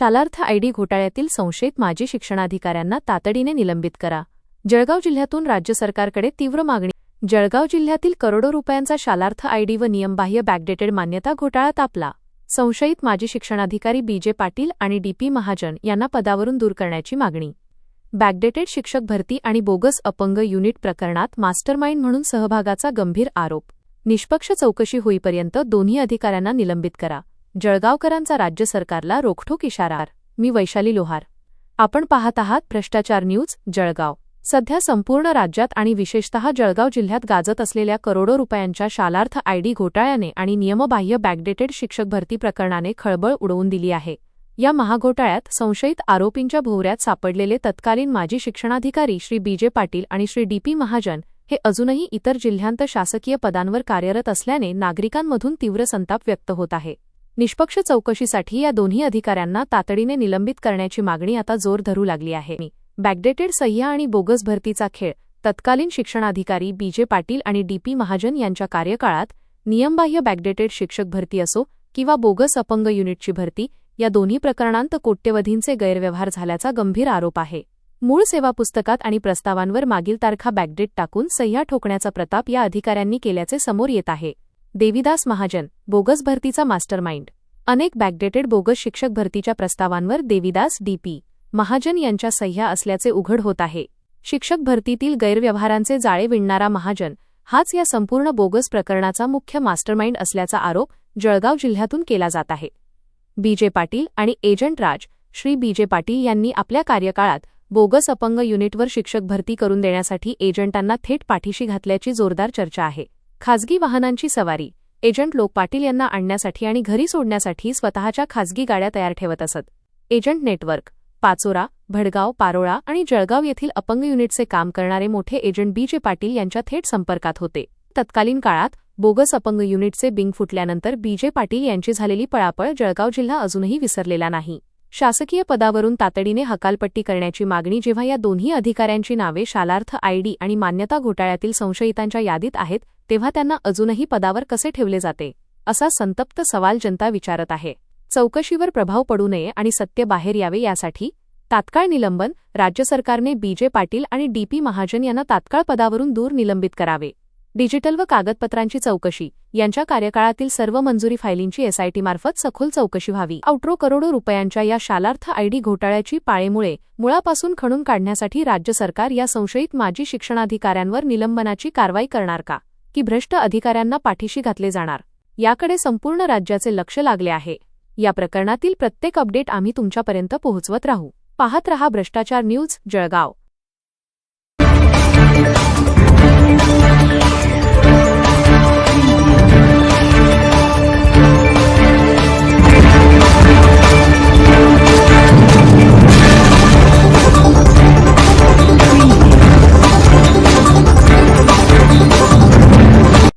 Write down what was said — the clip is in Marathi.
शालार्थ आयडी घोटाळ्यातील संशयित माजी शिक्षणाधिकाऱ्यांना तातडीने निलंबित करा. जळगाव जिल्ह्यातून राज्य सरकारकडे तीव्र मागणी. जळगाव जिल्ह्यातील करोडो रुपयांचा शालार्थ आयडी व नियमबाह्य बॅकडेटेड मान्यता घोटाळा तापला. संशयित माजी शिक्षणाधिकारी बीजे पाटील आणि डीपी महाजन यांना पदावरून दूर करण्याची मागणी. बॅकडेटेड शिक्षक भरती आणि बोगस अपंग युनिट प्रकरणात मास्टरमाइंड म्हणून सहभागाचा गंभीर आरोप. निष्पक्ष चौकशी होईपर्यंत दोन्ही अधिकाऱ्यांना निलंबित करा. जळगावकरांचा राज्य सरकारला रोखठोक इशारा. मी वैशाली लोहार. आपण पाहत आहात भ्रष्टाचार न्यूज जळगाव. सध्या संपूर्ण राज्यात आणि विशेषतः जळगाव जिल्ह्यात गाजत असलेल्या करोडो रुपयांच्या शालार्थ आयडी घोटाळ्याने आणि नियमबाह्य बॅकडेटेड शिक्षक भरती प्रकरणाने खळबळ उडवून दिली आहे. या महाघोटाळ्यात संशयित आरोपींच्या भोवऱ्यात सापडलेले तत्कालीन माजी शिक्षणाधिकारी श्री बीजे पाटील आणि श्री डीपी महाजन हे अजूनही इतर जिल्ह्यांत शासकीय पदांवर कार्यरत असल्याने नागरिकांमधून तीव्र संताप व्यक्त होत आहे. निष्पक्ष चौकशीसाठी या दोन्ही अधिकाऱ्यांना तातडीने निलंबित करण्याची मागणी आता जोर धरू लागली आहे. बॅकडेटेड सह्या आणि बोगस भरतीचा खेळ. तत्कालीन शिक्षणाधिकारी बीजे पाटील आणि डीपी महाजन यांच्या कार्यकाळात नियमबाह्य बॅकडेटेड शिक्षक भरती असो किंवा बोगस अपंग युनिटची भरती या दोन्ही प्रकरणांत कोट्यवधींचे गैरव्यवहार झाल्याचा गंभीर आरोप आहे. मूळ सेवा पुस्तकात आणि प्रस्तावांवर मागील तारखा बॅकडेट टाकून सह्या ठोकण्याचा प्रताप या अधिकाऱ्यांनी केल्याचे समोर येत आहे. देविदास महाजन, बोगस भरतीचा मास्टरमाइंड. अनेक बॅकडेटेड बोगस शिक्षक भरतीच्या प्रस्तावांवर देविदास डीपी महाजन यांच्या सह्या असल्याचे उघड होत आहे. शिक्षक भरतीतील गैरव्यवहारांचे जाळे विणणारा महाजन हाच या संपूर्ण बोगस प्रकरणाचा मुख्य मास्टरमाइंड असल्याचा आरोप जळगाव जिल्ह्यातून केला जात आहे. बीजे पाटील आणि एजंट राज श्री बीजे पाटील यांनी आपल्या कार्यकाळात बोगस अपंग युनिटवर शिक्षक भरती करून देण्यासाठी एजंटांना थेट पाठीशी घातल्याची जोरदार चर्चा आहे. खासगी वाहनांची सवारी. एजंट लोक पाटील यांना आणण्यासाठी आणि घरी सोडण्यासाठी स्वतःच्या खासगी गाड्या तयार ठेवत असत. Agent network. पाचोरा, भडगाव, पारोळा आणि जळगाव येथील अपंग युनिटचे काम करणारे मोठे एजंट बीजे पाटील यांच्या थेट संपर्कात होते. तत्कालीन काळात बोगस अपंग युनिटचे बिंग फुटल्यानंतर बीजे पाटील यांची झालेली पळापळ जळगाव जिल्हा अजूनही विसरलेला नाही. शासकीय पदावरून तातडीने हकालपट्टी करण्याची मागणी. जेव्हा या दोन्ही अधिकाऱ्यांची नावे शालार्थ आयडी आणि मान्यता घोटाळ्यातील संशयितांच्या यादीत आहेत तेव्हा त्यांना अजूनही पदावर कसे ठेवले जाते असा संतप्त सवाल जनता विचारत आहे. चौकशीवर प्रभाव पडू नये आणि सत्य बाहेर यावे यासाठी तात्काळ निलंबन. राज्य सरकारने बीजे पाटील आणि डीपी महाजन यांना तात्काळ पदावरून दूर निलंबित करावे. डिजिटल व कागदपत्रांची चौकशी. यांच्या कार्यकाळातील सर्व मंजुरी फायलींची एसआयटी मार्फत सखोल चौकशी व्हावी. आउट्रो करोडो रुपयांच्या या शालार्थ आयडी घोटाळ्याची पाळेमुळे मुळापासून खणून काढण्यासाठी राज्य सरकार या संशयित माजी शिक्षणाधिकाऱ्यांवर निलंबनाची कारवाई करणार का की भ्रष्ट अधिकाऱ्यांना पाठीशी घातले जाणार याकडे संपूर्ण राज्याचे लक्ष लागले आहे. या प्रकरणातील प्रत्येक अपडेट आम्ही तुमच्यापर्यंत पोहोचवत राहू. पाहत रहा भ्रष्टाचार न्यूज जळगाव.